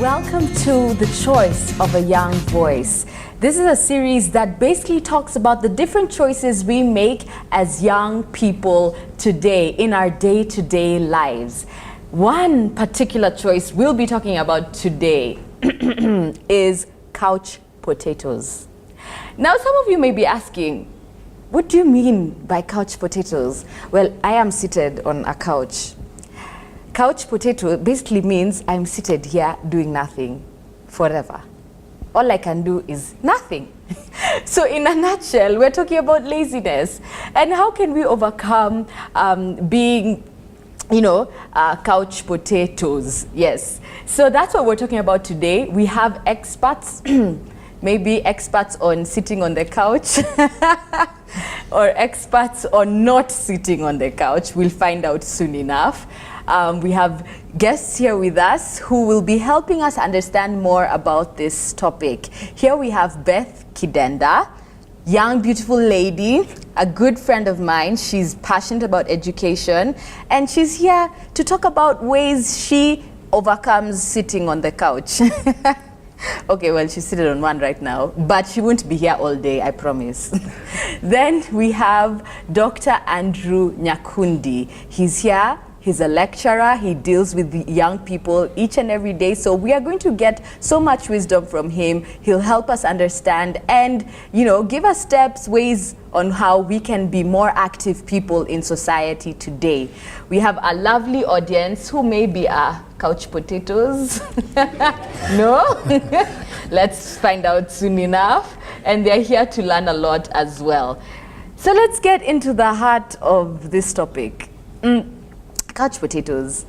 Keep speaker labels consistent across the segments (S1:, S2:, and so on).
S1: welcome to The Choice of a Young Voice. This is a series that basically talks about the different choices we make as young people today in our day-to-day lives. One particular choice we'll be talking about today is couch potatoes. Now, some of you may be asking, what do you mean by couch potatoes? Well, I am seated on a couch. Couch potato basically means I'm seated here doing nothing forever. All I can do is nothing. So in a nutshell, we're talking about laziness. And how can we overcome being, couch potatoes? Yes. So that's what we're talking about today. We have experts, maybe experts on sitting on the couch or experts on not sitting on the couch. We'll find out soon enough. We have guests here with us who will be helping us understand more about this topic. Here we have Beth Kidenda, young, beautiful lady, a good friend of mine. She's passionate about education, and she's here to talk about ways she overcomes sitting on the couch. Okay, well, she's seated on one right now, but she won't be here all day, I promise. Then we have Dr. Andrew Nyakundi. He's here. He's a lecturer. He deals with the young people each and every day. So we are going to get so much wisdom from him. He'll help us understand and, give us steps, ways on how we can be more active people in society today. We have a lovely audience who may be couch potatoes. No? Let's find out soon enough. And they're here to learn a lot as well. So let's get into the heart of this topic. Couch potatoes.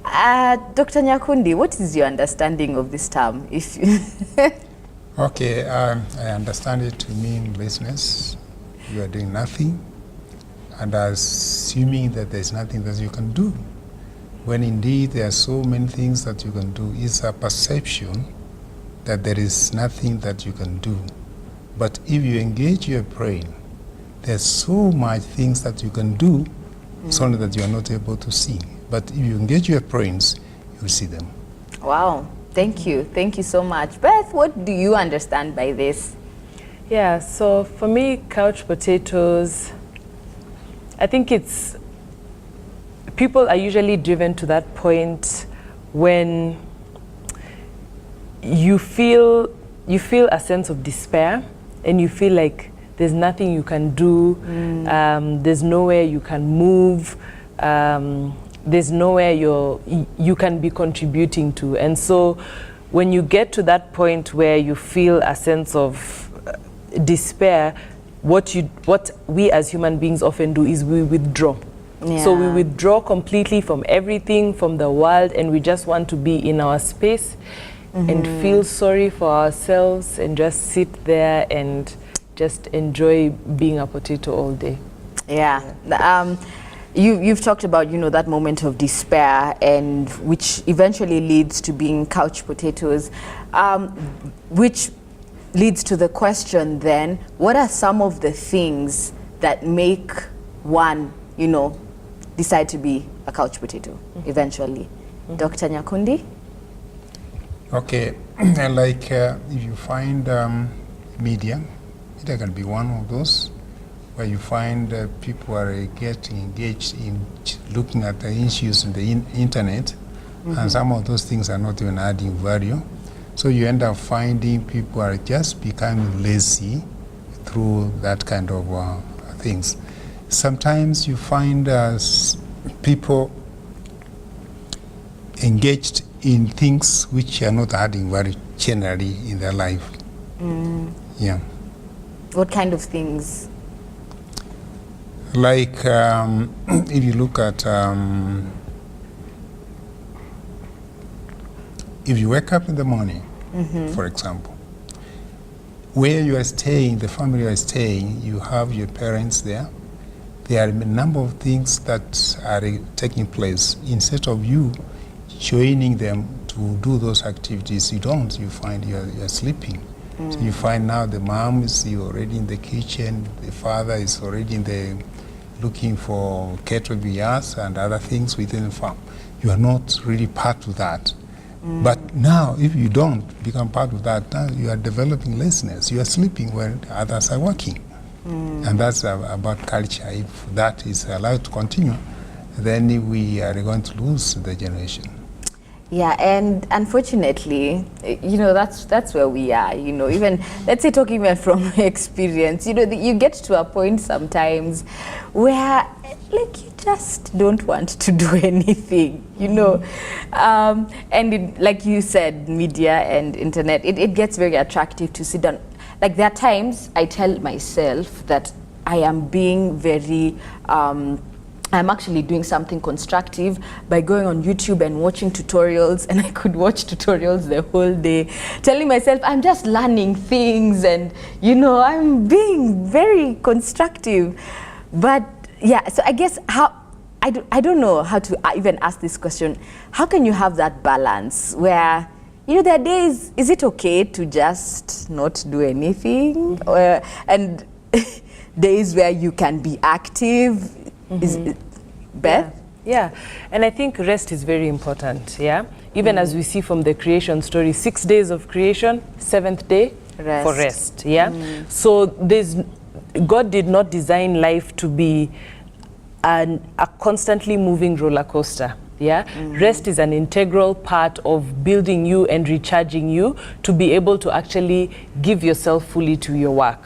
S1: Dr. Nyakundi, what is your understanding of this term?
S2: Okay, I understand it to mean laziness. You are doing nothing and assuming that there's nothing that you can do. When indeed there are so many things that you can do. It's a perception that there is nothing that you can do. But if you engage your brain, there's so much things that you can do. It's only that you are not able to see. But if you engage your brains, you'll see them. Wow.
S1: Thank you. Thank you so much. Beth, what do you understand by this?
S3: Yeah, so for me, couch potatoes, I think people are usually driven to that point when you feel a sense of despair and you feel like there's nothing you can do, there's nowhere you can move, there's nowhere you can be contributing to. And so when you get to that point where you feel a sense of despair, what we as human beings often do is we withdraw. Yeah. So we withdraw completely from everything, from the world, and we just want to be in our space and feel sorry for ourselves and just sit there and just enjoy being a potato all day.
S1: Yeah. You've talked about, that moment of despair, and which eventually leads to being couch potatoes, which leads to the question then, what are some of the things that make one, decide to be a couch potato eventually? Dr. Nyakundi?
S2: Okay, like if you find media, it can be one of those where you find people are getting engaged in looking at the issues in the internet, and some of those things are not even adding value. So you end up finding people are just becoming lazy through that kind of things. Sometimes you find people engaged in things which are not adding value generally in their life. Yeah.
S1: What kind of things?
S2: Like if you look at, if you wake up in the morning, for example, where you are staying, the family you are staying, you have your parents there. There are a number of things that are taking place. Instead of you joining them to do those activities, you don't. You find you're sleeping. So you find now the mom is already in the kitchen, the father is already in the looking for cattle beers and other things within the farm. You are not really part of that. But now, if you don't become part of that, now you are developing laziness. You are sleeping where others are working. And that's about culture. If that is allowed to continue, then we are going to lose the generation.
S1: Yeah, and unfortunately, that's where we are, even, let's say, talking about from experience, you get to a point sometimes where, like, you just don't want to do anything, and like you said, media and internet, it gets very attractive to sit down. Like, there are times I tell myself that I am being very, I'm actually doing something constructive by going on YouTube and watching tutorials, and I could watch tutorials the whole day, telling myself I'm just learning things and, I'm being very constructive. But yeah, so I guess I don't know how to even ask this question. How can you have that balance where, there are days, is it okay to just not do anything? And days where you can be active? Is Beth?
S3: Yeah, and I think rest is very important, Even as we see from the creation story, 6 days of creation, 7th day for rest, So God did not design life to be a constantly moving roller coaster, Rest is an integral part of building you and recharging you to be able to actually give yourself fully to your work,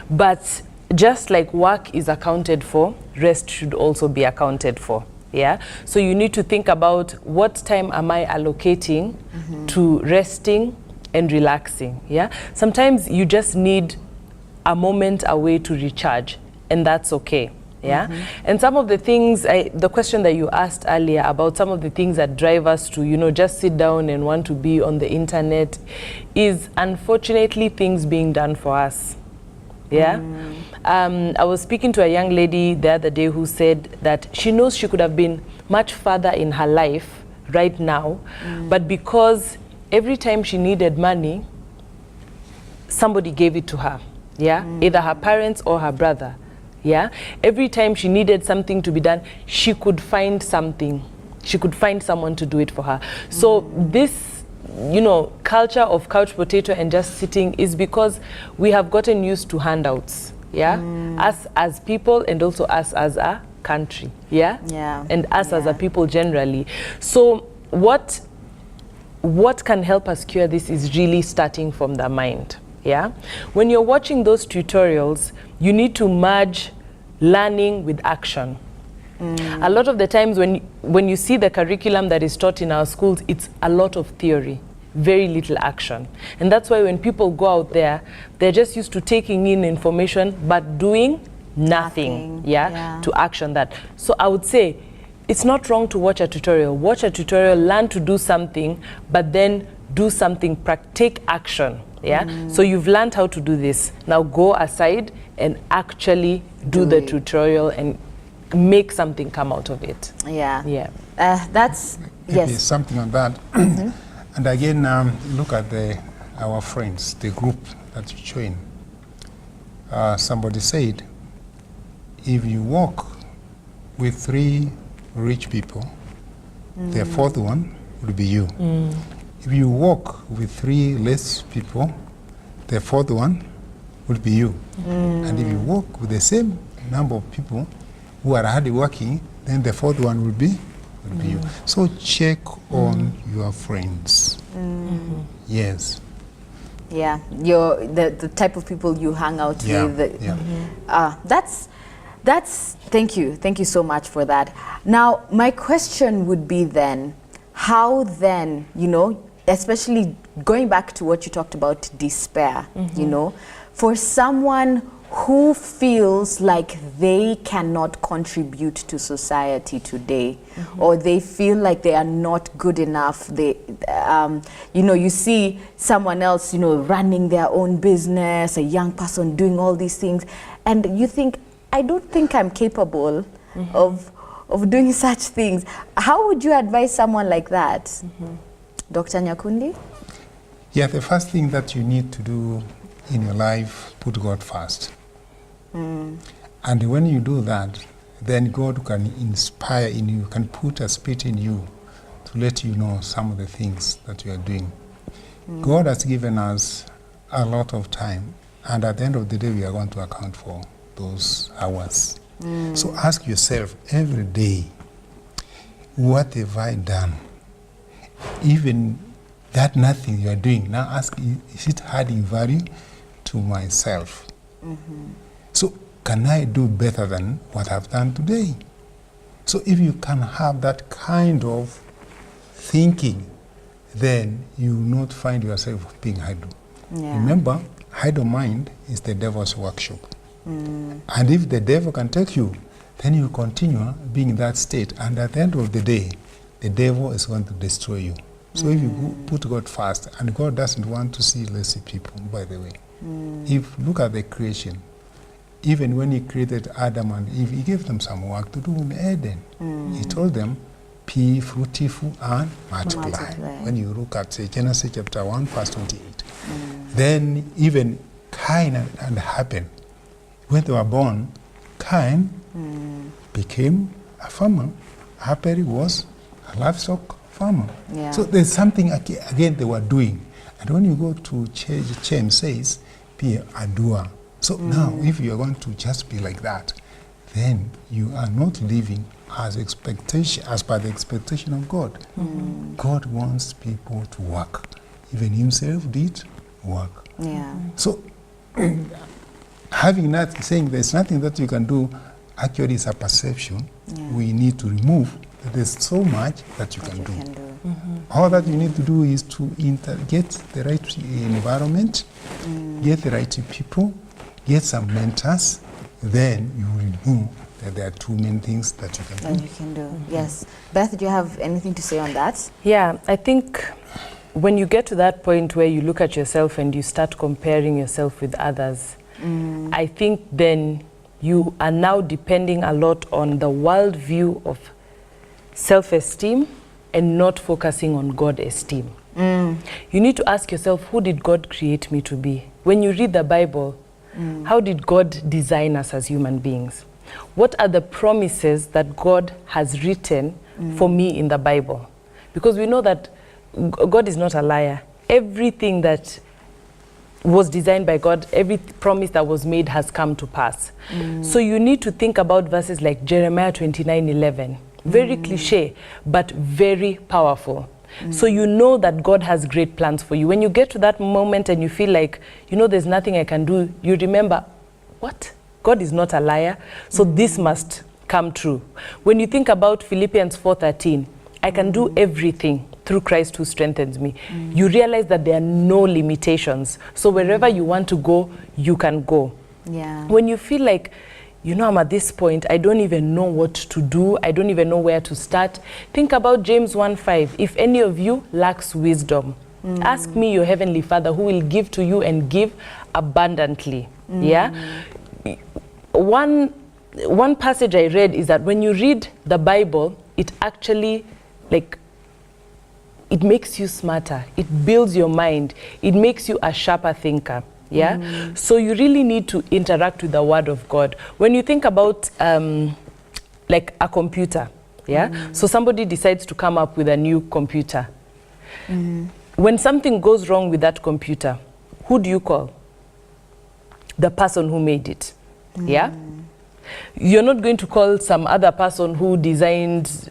S3: But just like work is accounted for, rest should also be accounted for, So you need to think about what time am I allocating to resting and relaxing, Sometimes you just need a moment away to recharge, and that's okay, And some of the things, the question that you asked earlier about some of the things that drive us to, just sit down and want to be on the internet is unfortunately things being done for us. I was speaking to a young lady the other day who said that she knows she could have been much further in her life right now, but because every time she needed money, somebody gave it to her, either her parents or her brother, Every time she needed something to be done, she could find something. She could find someone to do it for her. So this culture of couch potato and just sitting is because we have gotten used to handouts, Us as people and also us as a country, and us as a people generally. So what can help us cure this is really starting from the mind, When you're watching those tutorials, you need to merge learning with action. A lot of the times when you see the curriculum that is taught in our schools, it's a lot of theory, very little action. And that's why when people go out there, they're just used to taking in information but doing nothing. To action that. So I would say it's not wrong to watch a tutorial. Watch a tutorial, learn to do something, but then do something, take action. So you've learned how to do this. Now go aside and actually do the tutorial and make something come out of it.
S1: That's
S2: Maybe something on that. And again, look at our friends, the group that you join. Somebody said, if you walk with 3 rich people, the 4th one will be you. If you walk with 3 less people, the 4th one will be you. And if you walk with the same number of people who are hard working, then the 4th one will be you. So check on your friends. Yes.
S1: You're the type of people you hang out with. That's thank you so much for that. Now my question would be then, how then, especially going back to what you talked about, despair, for someone who feels like they cannot contribute to society today, or they feel like they are not good enough. They, you see someone else, running their own business, a young person doing all these things, and you think, I don't think I'm capable of doing such things. How would you advise someone like that? Dr. Nyakundi?
S2: Yeah, the first thing that you need to do in your life, put God first. And when you do that, then God can inspire in you, can put a spirit in you to let you know some of the things that you are doing. God has given us a lot of time, and at the end of the day, we are going to account for those hours. So ask yourself every day, what have I done? Even that nothing you are doing, now ask, is it adding value to myself? So can I do better than what I've done today? So if you can have that kind of thinking, then you will not find yourself being idle.
S1: Yeah.
S2: Remember, idle mind is the devil's workshop. And if the devil can take you, then you continue being in that state. And at the end of the day, the devil is going to destroy you. So if you put God first, and God doesn't want to see lazy people, by the way. If look at the creation, even when he created Adam and Eve, he gave them some work to do in Eden. He told them, be fruitful and multiply. When you look at, say, Genesis chapter 1, verse 28. Then even Cain and Abel, when they were born, Cain became a farmer. Abel was a livestock farmer.
S1: Yeah.
S2: So there's something, again, they were doing. And when you go to James says, be a doer. So now, if you are going to just be like that, then you are not living as per the expectation of God. God wants people to work. Even himself did work.
S1: Yeah.
S2: So having that, saying there's nothing that you can do, actually is a perception we need to remove. There's so much that you can do. All that you need to do is to get the right environment, get the right people, get some mentors, then you will know that there are two main things that you can do.
S1: Yes. Beth, do you have anything to say on that?
S3: Yeah, I think when you get to that point where you look at yourself and you start comparing yourself with others, I think then you are now depending a lot on the world view of self-esteem and not focusing on God esteem. You need to ask yourself, who did God create me to be? When you read the Bible, how did God design us as human beings? What are the promises that God has written for me in the Bible? Because we know that God is not a liar. Everything that was designed by God, every promise that was made has come to pass. So you need to think about verses like Jeremiah 29:11. Very cliche, but very powerful. So you know that God has great plans for you. When you get to that moment and you feel like, you know, there's nothing I can do, you remember, what? God is not a liar, so this must come true. When you think about Philippians 4:13, I can do everything through Christ who strengthens me. You realize that there are no limitations. So wherever you want to go, you can go.
S1: Yeah.
S3: When you feel like, you know, I'm at this point, I don't even know what to do, I don't even know where to start, think about James 1:5. If any of you lacks wisdom, ask me, your heavenly Father, who will give to you and give abundantly. Yeah. One passage I read is that when you read the Bible, it actually, like, it makes you smarter, it builds your mind, it makes you a sharper thinker. Yeah. So you really need to interact with the Word of God. When you think about like a computer, yeah. So somebody decides to come up with a new computer. When something goes wrong with that computer, who do you call? The person who made it. Yeah. You're not going to call some other person who designed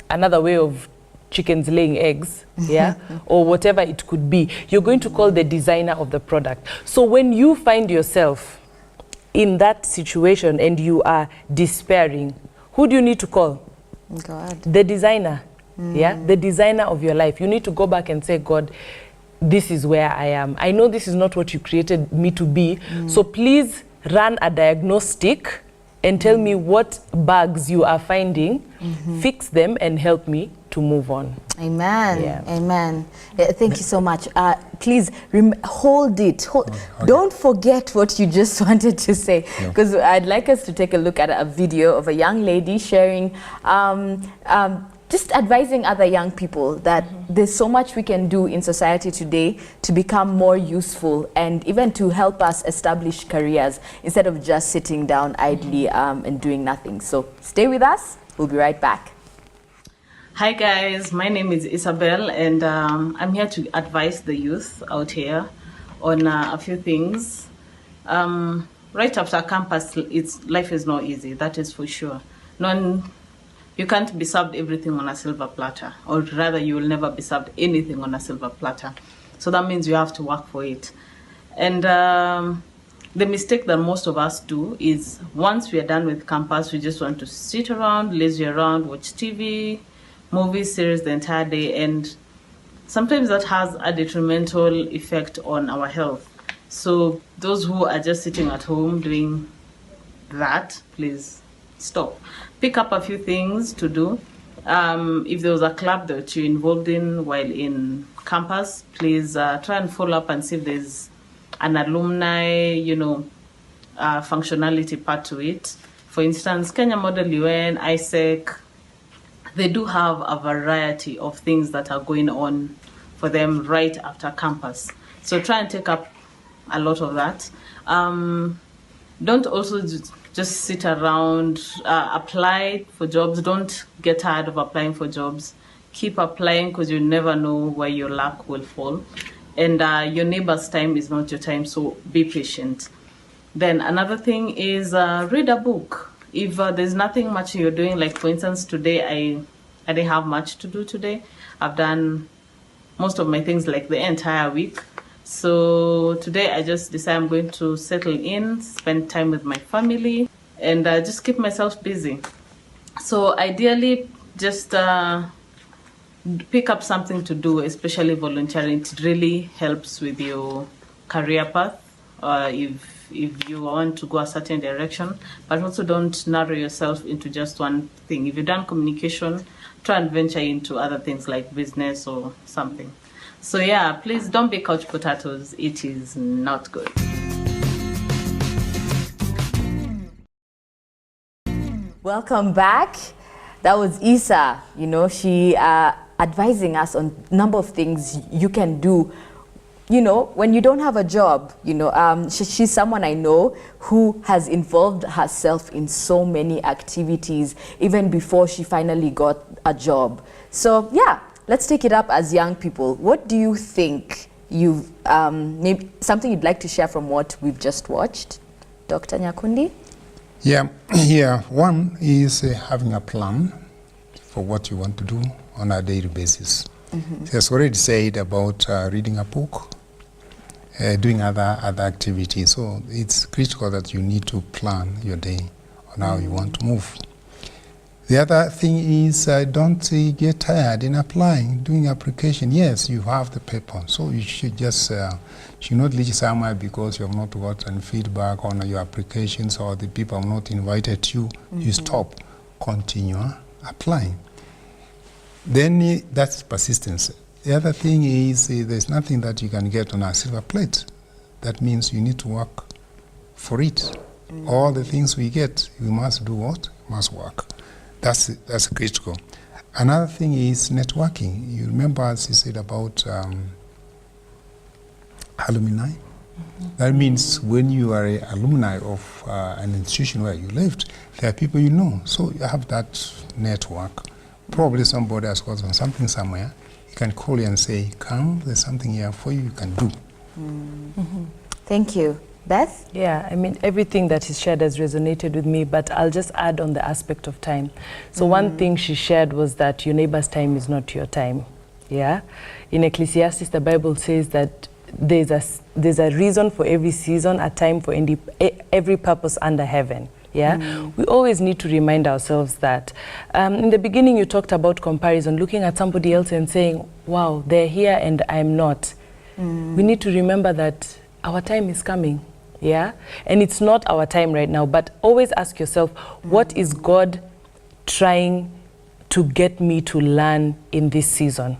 S3: another way of chickens laying eggs, yeah, or whatever it could be. You're going to call the designer of the product. So when you find yourself in that situation and you are despairing, who do you need to call?
S1: God.
S3: The designer, yeah, the designer of your life. You need to go back and say, God, this is where I am. I know this is not what you created me to be, so please run a diagnostic and tell me what bugs you are finding, fix them and help me to move on.
S1: Amen.
S3: Yeah.
S1: Amen. Thank you so much. Please hold it.
S2: Okay.
S1: Don't forget what you just wanted to say, because I'd like us to take a look at a video of a young lady sharing, just advising other young people that there's so much we can do in society today to become more useful and even to help us establish careers instead of just sitting down idly and doing nothing. So stay with us. We'll be right back.
S4: Hi guys, my name is Isabel and I'm here to advise the youth out here on a few things. Right after campus, life is not easy, that is for sure. You can't be served everything on a silver platter, or rather you will never be served anything on a silver platter. So that means you have to work for it. And the mistake that most of us do is once we are done with campus, we just want to sit around, lazy around, watch TV, movies, series the entire day, and sometimes that has a detrimental effect on our health. So those who are just sitting at home doing that, please stop. Pick up a few things to do. If there was a club that you're involved in while in campus, please try and follow up and see if there's an alumni, functionality part to it. For instance, Kenya Model UN, ISEC, they do have a variety of things that are going on for them right after campus. So try and take up a lot of that. Don't also just sit around, apply for jobs. Don't get tired of applying for jobs. Keep applying because you never know where your luck will fall. And your neighbor's time is not your time, so be patient. Then another thing is read a book. If there's nothing much you're doing, like for instance, today I didn't have much to do today. I've done most of my things like the entire week. So today I just decided I'm going to settle in, spend time with my family, and just keep myself busy. So ideally, just pick up something to do, especially volunteering. It really helps with your career path if you want to go a certain direction, but also don't narrow yourself into just one thing. If you've done communication, try and venture into other things like business or something. So yeah, please don't be couch potatoes. It is not good.
S1: Welcome back. That was Isa. She advising us on number of things you can do. When you don't have a job, she's someone I know who has involved herself in so many activities even before she finally got a job. So yeah, let's take it up as young people. What do you think you've, maybe something you'd like to share from what we've just watched? Dr. Nyakundi?
S2: Yeah. One is having a plan for what you want to do on a daily basis. She has already said about reading a book, doing other activities. So it's critical that you need to plan your day on how you want to move. The other thing is don't get tired in applying, doing application. Yes, you have the paper, so you should just should not leave somewhere because you have not gotten feedback on your applications or the people have not invited you. You stop, continue applying. Then that's persistence. The other thing is there's nothing that you can get on a silver plate. That means you need to work for it. All the things we get, we must do what? Must work. That's critical. Another thing is networking. You remember as you said about alumni? That means when you are an alumni of an institution where you lived, there are people you know. So you have that network. Probably somebody has got something somewhere. You can call you and say, come, there's something here for you can do.
S1: Thank you. Beth?
S3: Yeah, I mean, everything that is shared has resonated with me, but I'll just add on the aspect of time. So one thing she shared was that your neighbor's time is not your time. Yeah? In Ecclesiastes, the Bible says that there's a reason for every season, a time for every purpose under heaven. Yeah, we always need to remind ourselves that. In the beginning, you talked about comparison, looking at somebody else and saying, wow, they're here and I'm not. We need to remember that our time is coming. Yeah, and it's not our time right now, but always ask yourself, what is God trying to get me to learn in this season?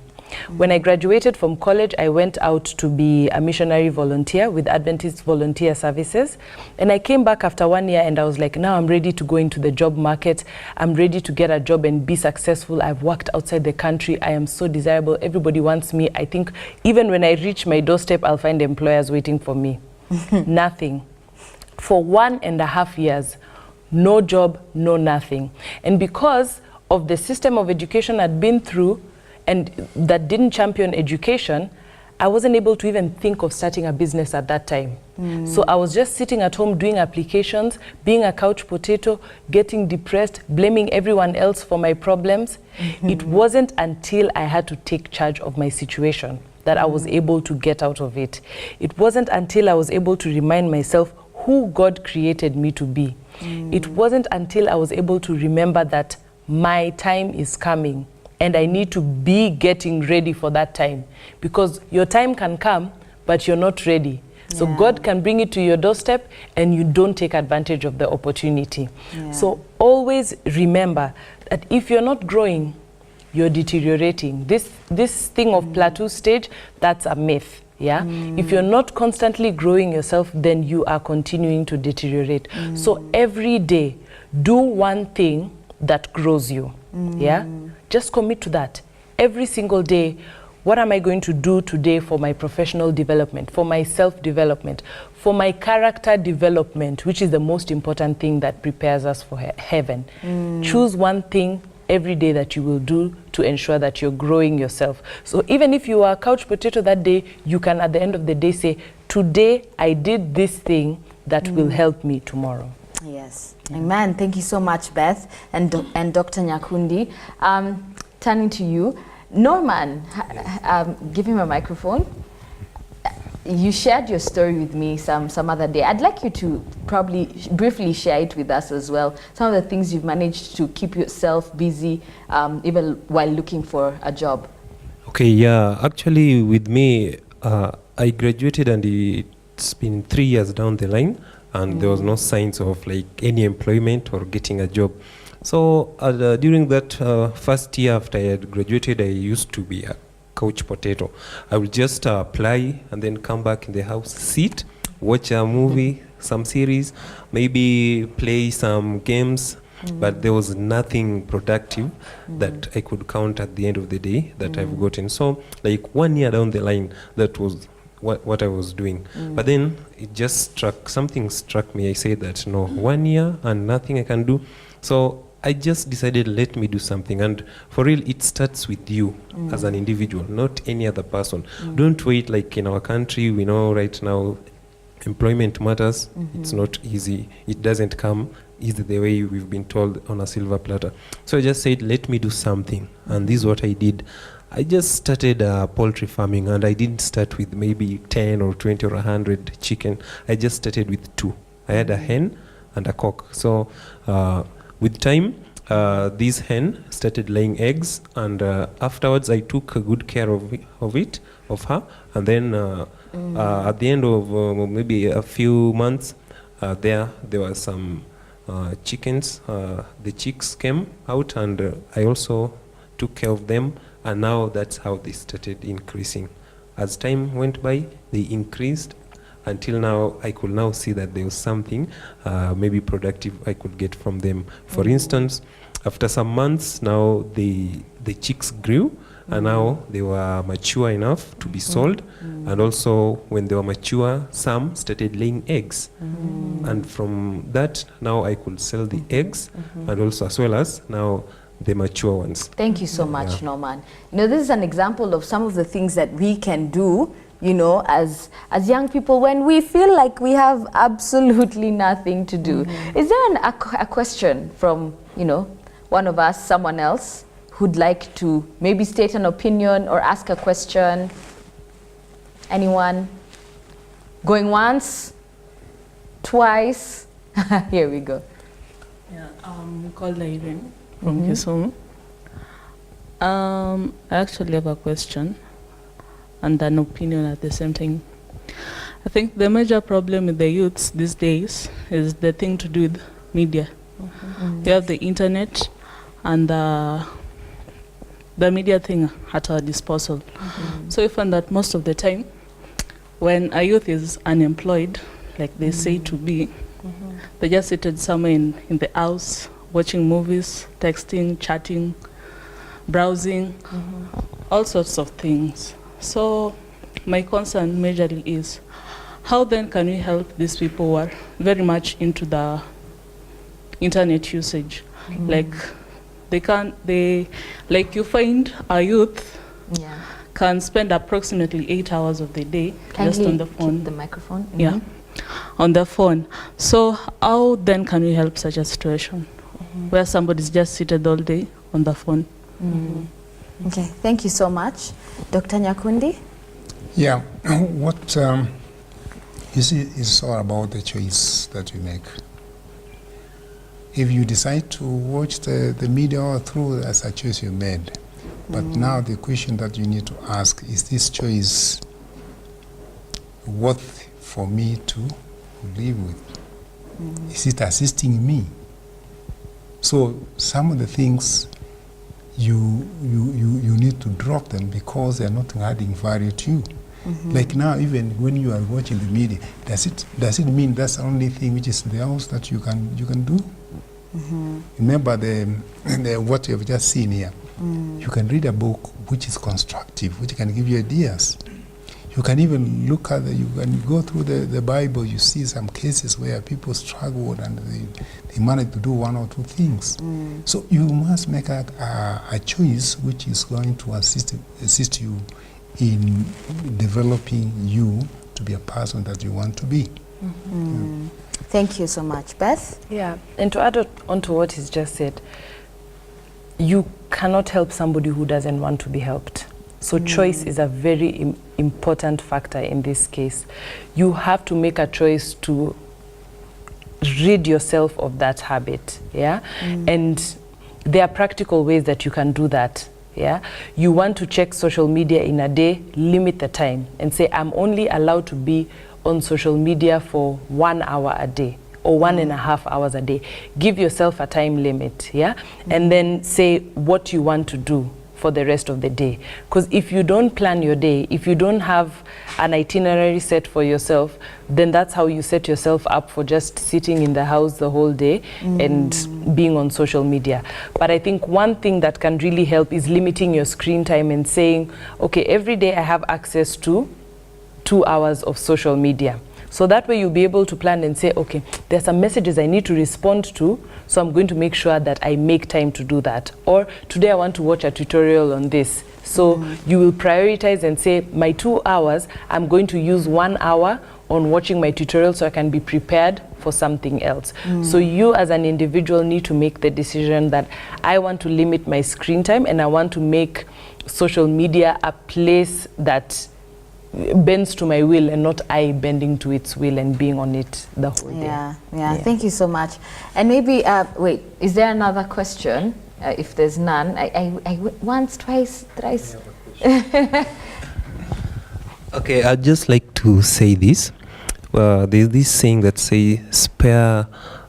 S3: When I graduated from college, I went out to be a missionary volunteer with Adventist Volunteer Services. And I came back after 1 year and I was like, now I'm ready to go into the job market. I'm ready to get a job and be successful. I've worked outside the country. I am so desirable. Everybody wants me. I think even when I reach my doorstep, I'll find employers waiting for me. Nothing. For 1.5 years, no job, no nothing. And because of the system of education I'd been through and that didn't champion education, I wasn't able to even think of starting a business at that time. So I was just sitting at home doing applications, being a couch potato, getting depressed, blaming everyone else for my problems. It wasn't until I had to take charge of my situation that I was able to get out of it. It wasn't until I was able to remind myself who God created me to be. It wasn't until I was able to remember that my time is coming and I need to be getting ready for that time, because your time can come, but you're not ready. So God can bring it to your doorstep and you don't take advantage of the opportunity. So always remember that if you're not growing, you're deteriorating. This thing of plateau stage, that's a myth. If you're not constantly growing yourself, then you are continuing to deteriorate. So every day, do one thing that grows you. Just commit to that. Every single day, what am I going to do today for my professional development, for my self-development, for my character development, which is the most important thing that prepares us for heaven. Choose one thing every day that you will do to ensure that you're growing yourself. So even if you are a couch potato that day, you can at the end of the day say, today I did this thing that will help me tomorrow.
S1: Yes. Amen. Thank you so much, Beth and Dr. Nyakundi. Turning to you, Norman, give him a microphone. You shared your story with me some other day. I'd like you to probably briefly share it with us as well. Some of the things you've managed to keep yourself busy even while looking for a job.
S5: Okay, yeah. Actually, with me, I graduated and it's been 3 years down the line, and there was no signs of like any employment or getting a job. So during that first year after I had graduated, I used to be a couch potato. I would just apply and then come back in the house, sit, watch a movie, some series, maybe play some games, but there was nothing productive that I could count at the end of the day that I've gotten. So like 1 year down the line, that was what I was doing. But then it just something struck me. I said that no, 1 year and nothing I can do. So I just decided, let me do something. And for real, it starts with you as an individual, not any other person. Don't wait. Like in our country, we know right now, employment matters. It's not easy. It doesn't come easy the way we've been told on a silver platter. So I just said, let me do something. And this is what I did. I just started poultry farming, and I didn't start with maybe 10 or 20 or 100 chicken. I just started with 2. I had a hen and a cock. So with time, this hen started laying eggs, and afterwards I took good care of her. And then at the end of maybe a few months, there were some chickens. The chicks came out, and I also took care of them. And now that's how they started increasing. As time went by, they increased until now. I could now see that there was something maybe productive I could get from them. For instance, after some months, now the chicks grew, and now they were mature enough to be sold. And also when they were mature, some started laying eggs. And from that, now I could sell the eggs, and also as well as now the mature ones.
S1: Thank you so much, Norman. This is an example of some of the things that we can do, as young people when we feel like we have absolutely nothing to do. Is there a question from, one of us, someone else, who'd like to maybe state an opinion or ask a question? Anyone? Going once? Twice? Here we go.
S6: Yeah, we call Irene from Kisumu. I actually have a question and an opinion at the same time. I think the major problem with the youths these days is the thing to do with media. We have the internet and the media thing at our disposal. So we find that most of the time, when a youth is unemployed, like they say to be, they just seated somewhere in the house, watching movies, texting, chatting, browsing, all sorts of things. So my concern majorly is, how then can we help these people who are very much into the internet usage? Like Like you find a youth
S1: Yeah.
S6: can spend approximately 8 hours of the day just
S1: Kindly
S6: on the
S1: keep
S6: phone.
S1: the microphone.
S6: Yeah, on the phone. So how then can we help such a situation where somebody's just seated all day on the phone?
S1: Okay, thank you so much. Dr. Nyakundi?
S2: Yeah, what you see, it's all about the choice that you make. If you decide to watch the media all through, as a choice you made. But now the question that you need to ask, is this choice worth for me to live with? Is it assisting me? So some of the things you need to drop them because they're not adding value to you. Like now, even when you are watching the media, does it mean that's the only thing which is the house that you can do? Remember the what you have just seen here. You can read a book which is constructive, which can give you ideas. You can even look at you can go through the Bible. You see some cases where people struggled and they managed to do one or two things. So you must make a choice which is going to assist you in developing you to be a person that you want to be.
S1: Thank you so much. Beth?
S3: Yeah, and to add on to what he's just said, you cannot help somebody who doesn't want to be helped. So choice is a very important factor in this case. You have to make a choice to rid yourself of that habit, yeah? And there are practical ways that you can do that, yeah? You want to check social media in a day, limit the time and say, I'm only allowed to be on social media for 1 hour a day or 1.5 hours a day. Give yourself a time limit, yeah? And then say what you want to do for the rest of the day. Because if you don't plan your day, if you don't have an itinerary set for yourself, then that's how you set yourself up for just sitting in the house the whole day and being on social media. But I think one thing that can really help is limiting your screen time and saying, okay, every day I have access to 2 hours of social media. So that way you'll be able to plan and say, okay, there's some messages I need to respond to, so I'm going to make sure that I make time to do that. Or today I want to watch a tutorial on this. So you will prioritize and say, my 2 hours, I'm going to use 1 hour on watching my tutorial so I can be prepared for something else. So you as an individual need to make the decision that I want to limit my screen time and I want to make social media a place that bends to my will and not I bending to its will and being on it the whole day.
S1: Yeah. Thank you so much. And maybe, wait, is there another question? If there's none, I once, twice, thrice.
S5: Okay, I'd just like to say this. There's this saying that say, spare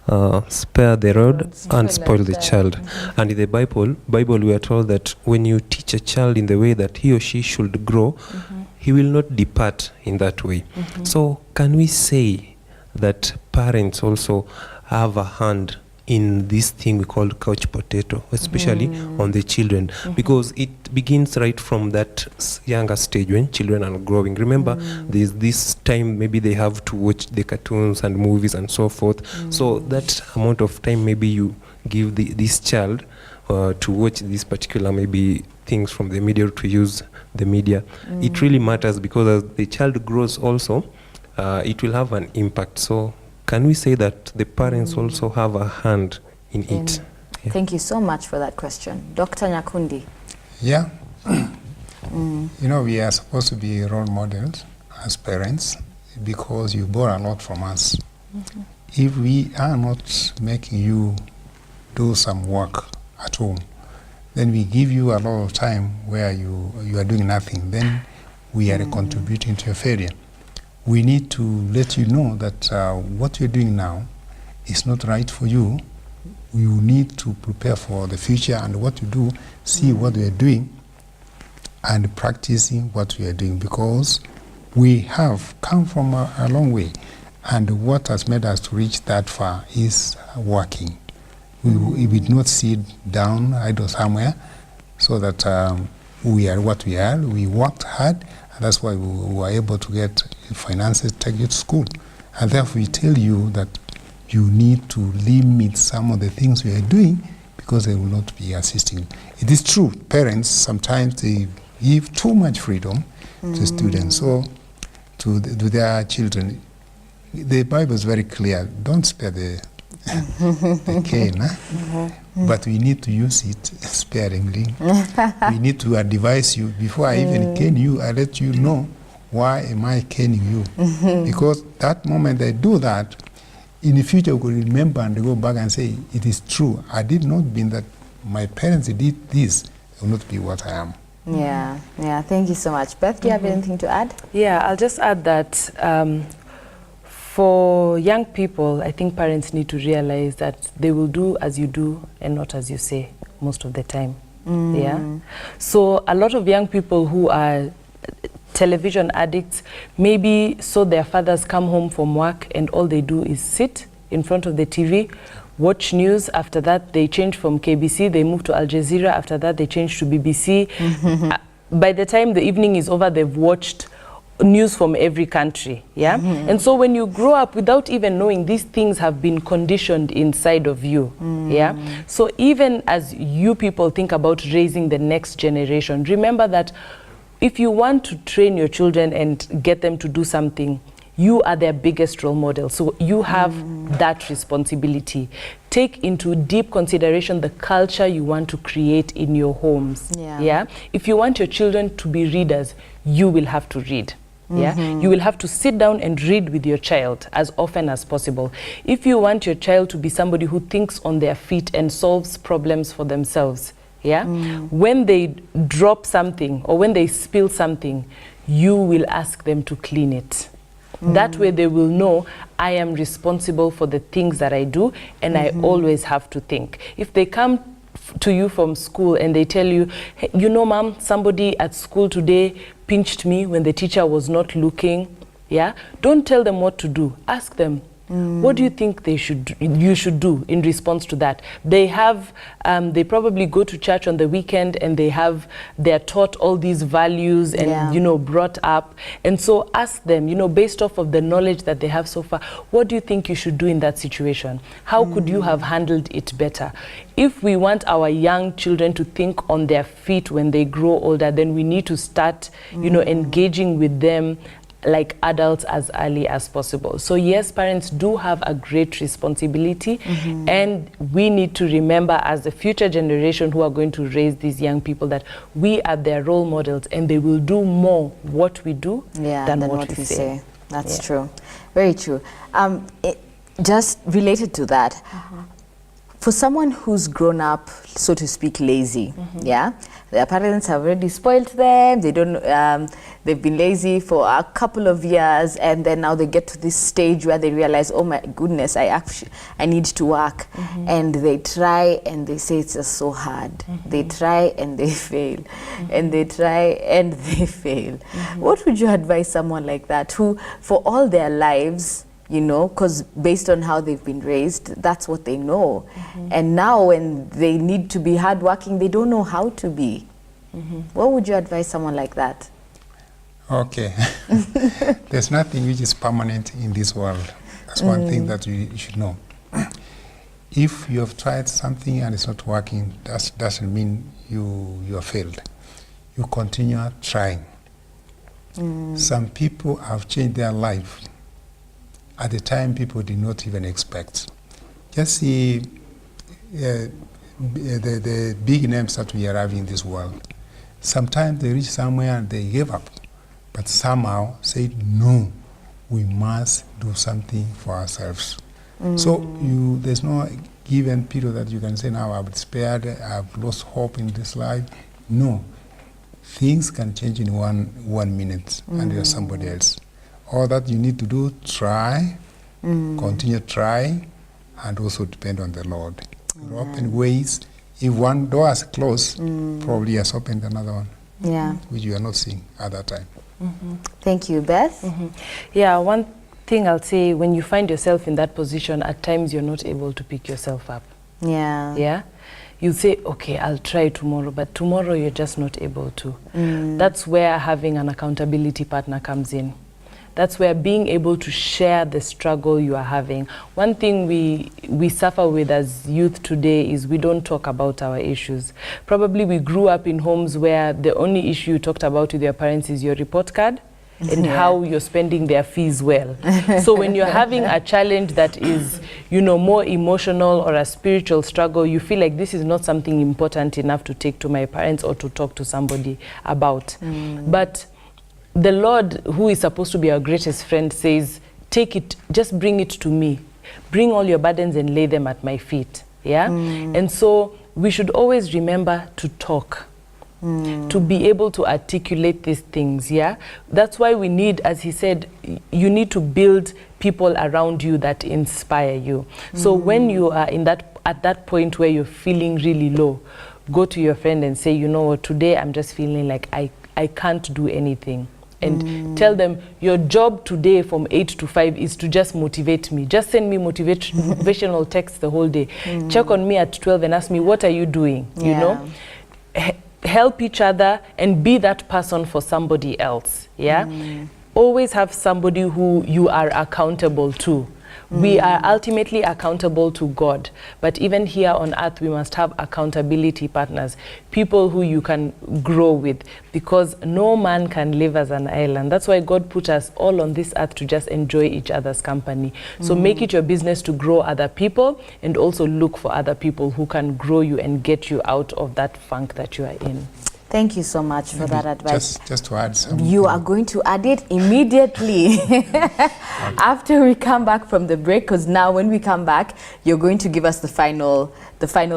S5: the rod and spoil the child. And in the Bible we are told that when you teach a child in the way that he or she should grow, he will not depart in that way. So can we say that parents also have a hand in this thing we call couch potato, especially on the children, because it begins right from that younger stage when children are growing. Remember, there's this time maybe they have to watch the cartoons and movies and so forth. So that amount of time maybe you give this child to watch these particular maybe things from the media, to use the media. It really matters, because as the child grows also, it will have an impact. So can we say that the parents also have a hand in it? Yeah.
S1: Thank you so much for that question. Dr. Nyakundi.
S2: Yeah. You know, we are supposed to be role models as parents because you bore a lot from us. If we are not making you do some work at home, then we give you a lot of time where you are doing nothing, then we are contributing to your failure. We need to let you know that what you're doing now is not right for you. You need to prepare for the future, and what you do, see what we are doing and practicing what we are doing, because we have come from a long way, and what has made us to reach that far is working. We did not sit down idle somewhere, so that we are what we are. We worked hard, and that's why we were able to get finances to take you to school. And therefore we tell you that you need to limit some of the things we are doing, because they will not be assisting. It is true, parents, sometimes they give too much freedom to students, so to their children. The Bible is very clear, don't spare the cane, but we need to use it sparingly. We need to advise you. Before I even cane you, I let you know why am I caning you. Because that moment I do that, in the future we could remember and go back and say, it is true, I did not mean that my parents did this, I will not be what I am.
S1: Yeah, thank you so much. Beth, do you have anything to add?
S3: Yeah, I'll just add that for young people, I think parents need to realize that they will do as you do and not as you say most of the time. Yeah. So a lot of young people who are television addicts maybe saw their fathers come home from work and all they do is sit in front of the TV, watch news. After that, they change from KBC, they move to Al Jazeera. After that, they change to BBC. By the time the evening is over, they've watched news from every country. Yeah. And so when you grow up without even knowing, these things have been conditioned inside of you. Yeah. So even as you people think about raising the next generation, remember that if you want to train your children and get them to do something, you are their biggest role model. So you have that responsibility. Take into deep consideration the culture you want to create in your homes. Yeah. If you want your children to be readers, you will have to read. Yeah, you will have to sit down and read with your child as often as possible. If you want your child to be somebody who thinks on their feet and solves problems for themselves, yeah, when they drop something or when they spill something, you will ask them to clean it. That way they will know I am responsible for the things that I do, and I always have to think. If they come to you from school and they tell you, hey, you know, mom, somebody at school today pinched me when the teacher was not looking. Yeah, don't tell them what to do. Ask them, what do you think you should do in response to that? They have, they probably go to church on the weekend and they're taught all these values and, you know, brought up. And so ask them, you know, based off of the knowledge that they have so far, what do you think you should do in that situation? How could you have handled it better? If we want our young children to think on their feet when they grow older, then we need to start, you know, engaging with them like adults as early as possible. So yes, parents do have a great responsibility, and we need to remember as the future generation who are going to raise these young people that we are their role models, and they will do more what we do than what we say.
S1: That's true. Very true. Just related to that, for someone who's grown up, so to speak, lazy, yeah, their parents have already spoiled them. They don't. They've been lazy for a couple of years, and then now they get to this stage where they realize, oh my goodness, I need to work, and they try and they say it's just so hard. They try and they fail, and they try and they fail. What would you advise someone like that who, for all their lives, you know, because based on how they've been raised, that's what they know. And now when they need to be hardworking, they don't know how to be. What would you advise someone like that?
S2: Okay. There's nothing which is permanent in this world. That's one thing that you should know. If you have tried something and it's not working, that doesn't mean you have failed. You continue trying. Some people have changed their life at the time people did not even expect. Just see the big names that we are having in this world. Sometimes they reach somewhere and they give up, but somehow said, no, we must do something for ourselves. So there's no given period that you can say, now I've despaired, I've lost hope in this life. No, things can change in one minute and you're somebody else. All that you need to do, try, continue trying, and also depend on the Lord. Open ways. If one door is closed, probably has opened another one, which you are not seeing at that time.
S1: Thank you, Beth.
S3: Yeah, one thing I'll say, when you find yourself in that position, at times you're not able to pick yourself up. Yeah. You say, okay, I'll try tomorrow, but tomorrow you're just not able to. That's where having an accountability partner comes in. That's where being able to share the struggle you are having. One thing we suffer with as youth today is we don't talk about our issues. Probably we grew up in homes where the only issue you talked about with your parents is your report card and how you're spending their fees well. So when you're having a challenge that is, you know, more emotional or a spiritual struggle, you feel like this is not something important enough to take to my parents or to talk to somebody about. But the Lord, who is supposed to be our greatest friend, says, take it, just bring it to me. Bring all your burdens and lay them at my feet. Yeah? And so we should always remember to talk. To be able to articulate these things, yeah? That's why we need, as he said, you need to build people around you that inspire you. So when you are at that point where you're feeling really low, go to your friend and say, you know what, today I'm just feeling like I can't do anything. And tell them, your job today from 8 to 5 is to just motivate me. Just send me motivational texts the whole day. Check on me at 12 and ask me, what are you doing? You know? Help each other and be that person for somebody else. Yeah. Always have somebody who you are accountable to. We are ultimately accountable to God, but even here on earth we must have accountability partners, people who you can grow with, because no man can live as an island. That's why God put us all on this earth to just enjoy each other's company. So make it your business to grow other people, and also look for other people who can grow you and get you out of that funk that you are in.
S1: Thank you so much for that advice.
S2: Just to add something.
S1: You are going to add it immediately after we come back from the break, because now when we come back, you're going to give us the final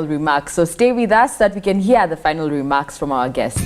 S1: remarks. So stay with us so that we can hear the final remarks from our guests.